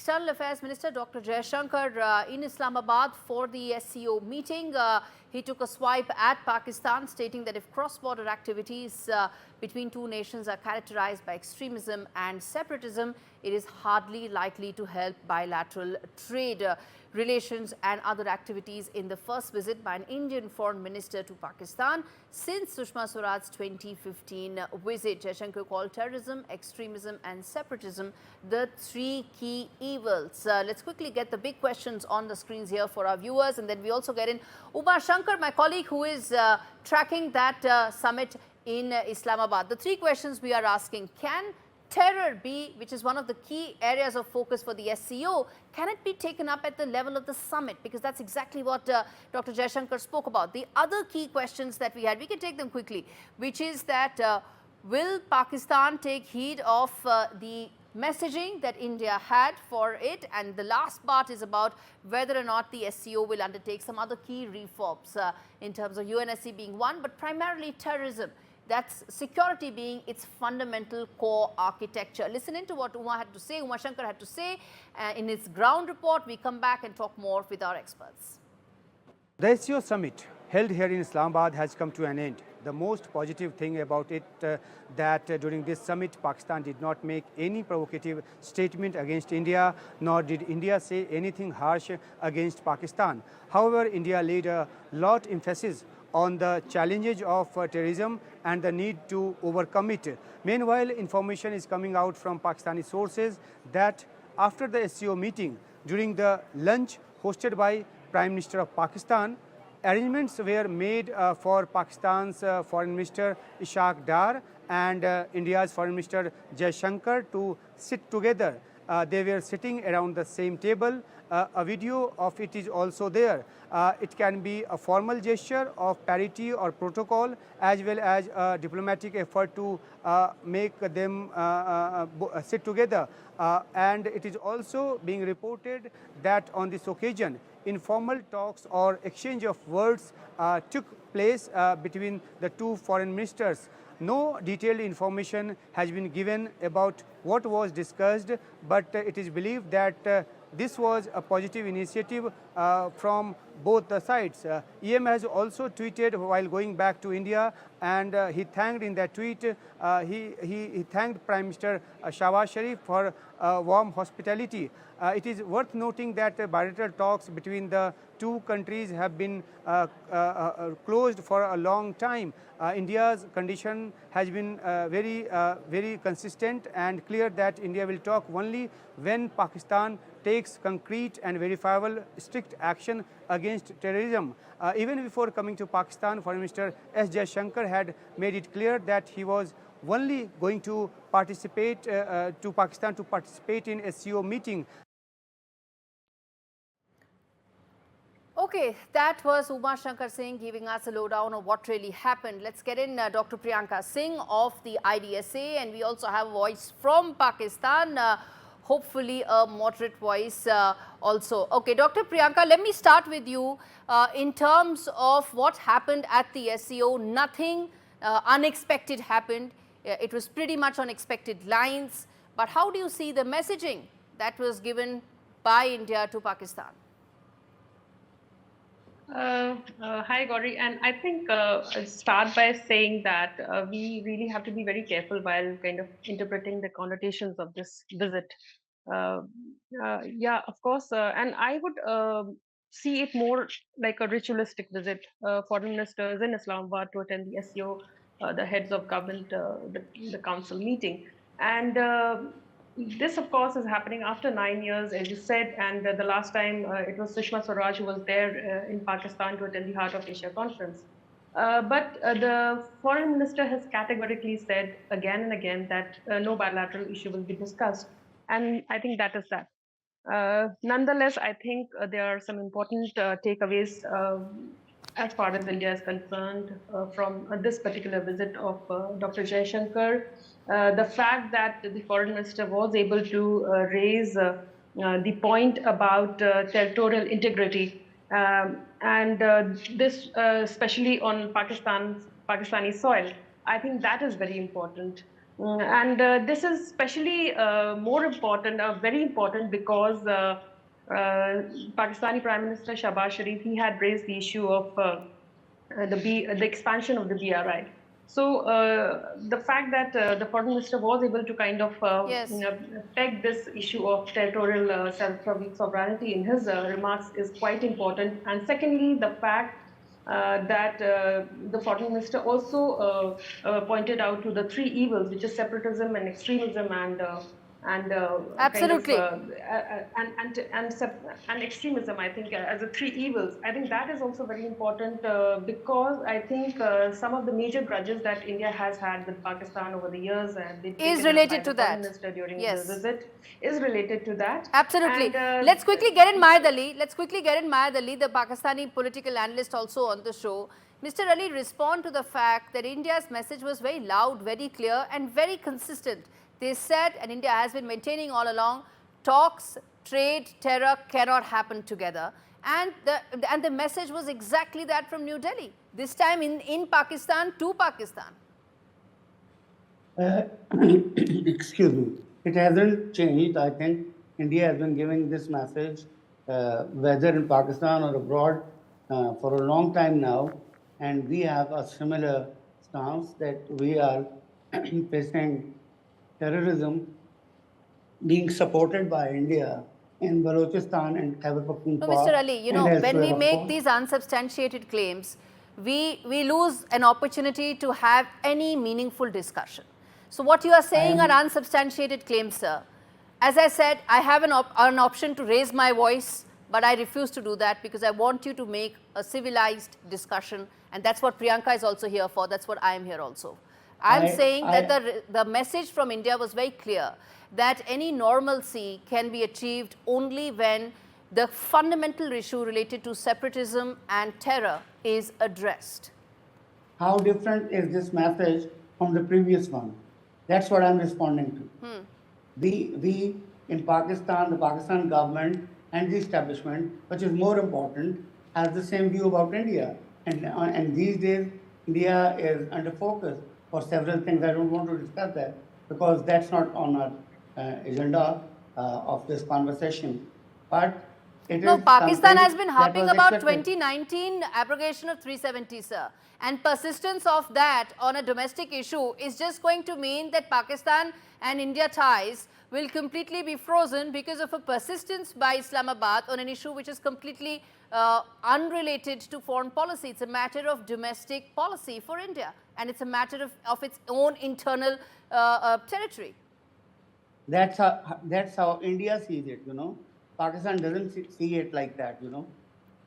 External Affairs Minister Dr. Jaishankar in Islamabad for the SCO meeting. He took a swipe at Pakistan, stating that if cross-border activities between two nations are characterized by extremism and separatism, it is hardly likely to help bilateral trade relations and other activities in the first visit by an Indian foreign minister to Pakistan since Sushma Swaraj's 2015 visit. Jaishankar called terrorism, extremism and separatism the three key evils. Let's quickly get the big questions on the screens here for our viewers, and then we also get in Uma Shankar, my colleague who is tracking that summit in Islamabad. The three questions we are asking: can terror be, which is one of the key areas of focus for the SCO, can it be taken up at the level of the summit? Because that's exactly what Dr. Jaishankar spoke about. The other key questions that we had, we can take them quickly, which is that will Pakistan take heed of the messaging that India had for it? And the last part is about whether or not the SCO will undertake some other key reforms in terms of UNSC being one, but primarily terrorism. That's security being its fundamental core architecture. Listen in to what Uma had to say, Uma Shankar had to say in his ground report. We come back and talk more with our experts. The SCO summit held here in Islamabad has come to an end. The most positive thing about it that during this summit, Pakistan did not make any provocative statement against India, nor did India say anything harsh against Pakistan. However, India laid a lot emphasis on the challenges of terrorism and the need to overcome it. Meanwhile, information is coming out from Pakistani sources that after the SCO meeting, during the lunch hosted by Prime Minister of Pakistan, arrangements were made for Pakistan's Foreign Minister Ishaq Dar and India's Foreign Minister Jaishankar to sit together. They were sitting around the same table. A video of it is also there. It can be a formal gesture of parity or protocol, as well as a diplomatic effort to make them sit together. And it is also being reported that on this occasion, informal talks or exchange of words took place between the two foreign ministers. No detailed information has been given about what was discussed, but it is believed that this was a positive initiative from both the sides. EM has also tweeted while going back to India, and he thanked in that tweet, he thanked Prime Minister Shahbaz Sharif for warm hospitality. It is worth noting that bilateral talks between the two countries have been closed for a long time. India's condition has been very consistent and clear that India will talk only when Pakistan takes concrete and verifiable strict action against terrorism. Even before coming to Pakistan, Foreign Minister S Jaishankar had made it clear that he was only going to participate to Pakistan to participate in SCO meeting. Okay, that was Uma Shankar Singh giving us a lowdown of what really happened. Let's get in Dr. Priyanka Singh of the IDSA, and we also have a voice from Pakistan, hopefully a moderate voice also. Okay, Dr. Priyanka, let me start with you. In terms of what happened at the SCO, nothing unexpected happened. It was pretty much on expected lines. But how do you see the messaging that was given by India to Pakistan? Hi, Gaurie, and I think I'll start by saying that we really have to be very careful while kind of interpreting the connotations of this visit. Yeah, of course, and I would see it more like a ritualistic visit. Foreign ministers in Islamabad to attend the SCO, the heads of government, the council meeting, and this, of course, is happening after 9 years, as you said, and the last time it was Sushma Swaraj who was there in Pakistan to attend the Heart of Asia conference. But the foreign minister has categorically said again and again that no bilateral issue will be discussed, and I think that is that. Nonetheless, I think there are some important takeaways as far as India is concerned from this particular visit of Dr. Jaishankar. The fact that the foreign minister was able to raise the point about territorial integrity and this especially on Pakistani soil, I think that is very important. And this is especially more important, very important, because Pakistani Prime Minister Shahbaz Sharif, he had raised the issue of the expansion of the BRI. So the fact that the foreign minister was able to kind of Yes. peg this issue of territorial self-sovereignty in his remarks is quite important. And secondly, the fact that the foreign minister also pointed out to the three evils, which is separatism and extremism and kind of Absolutely. and extremism. I think as the three evils. I think that is also very important because I think some of the major grudges that India has had with Pakistan over the years and been Is taken up by related the to foreign that. minister during the Yes. visit is related to that. Absolutely. And Let's quickly get in Mayad Ali. Let's quickly get in Mayad Ali, the Pakistani political analyst also on the show. Mr. Ali, respond to the fact that India's message was very loud, very clear and very consistent. They said, and India has been maintaining all along, talks, trade, terror cannot happen together. And the message was exactly that from New Delhi. This time in Pakistan, to Pakistan. Excuse me. It hasn't changed. I think India has been giving this message, whether in Pakistan or abroad, for a long time now. And we have a similar stance that we are facing terrorism being supported by India in Balochistan and Khyber No, Pakhtunkhwa Mr. Ali, you and know, when elsewhere, we of make course. these unsubstantiated claims, we lose an opportunity to have any meaningful discussion. So what you are saying are unsubstantiated claims, sir. As I said, I have an option to raise my voice, but I refuse to do that because I want you to make a civilized discussion, and that's what Priyanka is also here for. That's what I am here also. I'm saying that the message from India was very clear that any normalcy can be achieved only when the fundamental issue related to separatism and terror is addressed. How different is this message from the previous one? That's what I'm responding to. We in Pakistan, the Pakistan government and the establishment, which is more important, has the same view about India. And these days, India is under focus for several things. I don't want to discuss that because that's not on our agenda of this conversation. But it No, is Pakistan has something been that harping was about expected. 2019 abrogation of 370, sir. And persistence of that on a domestic issue is just going to mean that Pakistan and India ties will completely be frozen because of a persistence by Islamabad on an issue which is completely unrelated to foreign policy. It's a matter of domestic policy for India, and it's a matter of its own internal territory. That's how India sees it, you know. Pakistan doesn't see it like that, you know.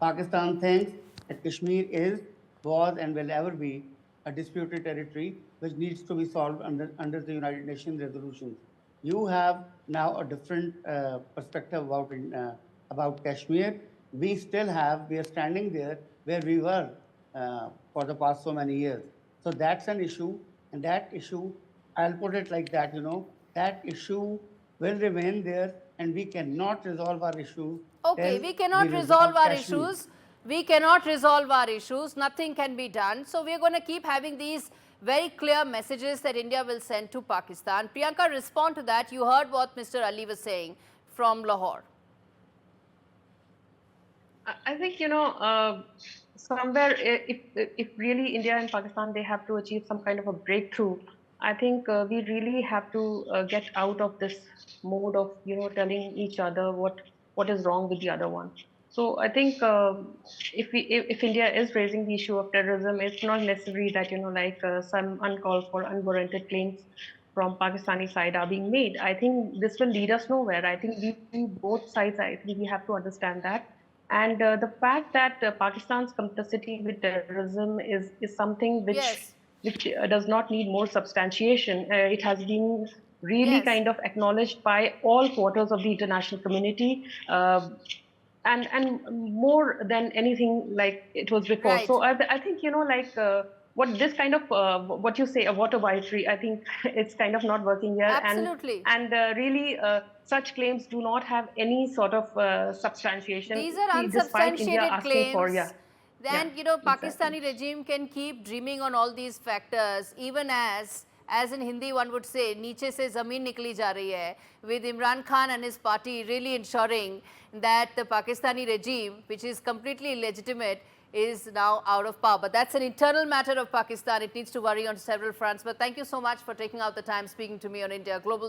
Pakistan thinks that Kashmir is, was, and will ever be a disputed territory which needs to be solved under the United Nations resolutions. You have now a different perspective about Kashmir. We are standing there where we were for the past so many years. So that's an issue, and that issue, I'll put it like that, you know, that issue will remain there, and we cannot resolve our issue. Okay, we cannot resolve our issues. We cannot resolve our issues. Nothing can be done. So we are going to keep having these very clear messages that India will send to Pakistan. Priyanka, respond to that. You heard what Mr. Ali was saying from Lahore. I think, you know, somewhere if really India and Pakistan, they have to achieve some kind of a breakthrough, I think we really have to get out of this mode of, you know, telling each other what is wrong with the other one. So I think if India is raising the issue of terrorism, it's not necessary that, you know, like some uncalled for, unwarranted claims from Pakistani side are being made. I think this will lead us nowhere. I think we both sides, I think we have to understand that. And the fact that Pakistan's complicity with terrorism is something Yes. which does not need more substantiation. It has been really Yes. kind of acknowledged by all quarters of the international community. And more than anything like it was before. Right. So I think, you know, like what this kind of what you say, a water wifery, I think it's kind of not working here. Absolutely. And really such claims do not have any sort of substantiation. These are Despite India unsubstantiated asking for, claims. Then, yeah, you know, exactly. Pakistani regime can keep dreaming on all these factors, even as as in Hindi one would say, niche se zameen nikli ja rahi hai, with Imran Khan and his party really ensuring that the Pakistani regime, which is completely illegitimate, is now out of power. But that's an internal matter of Pakistan. It needs to worry on several fronts. But thank you so much for taking out the time speaking to me on India Global.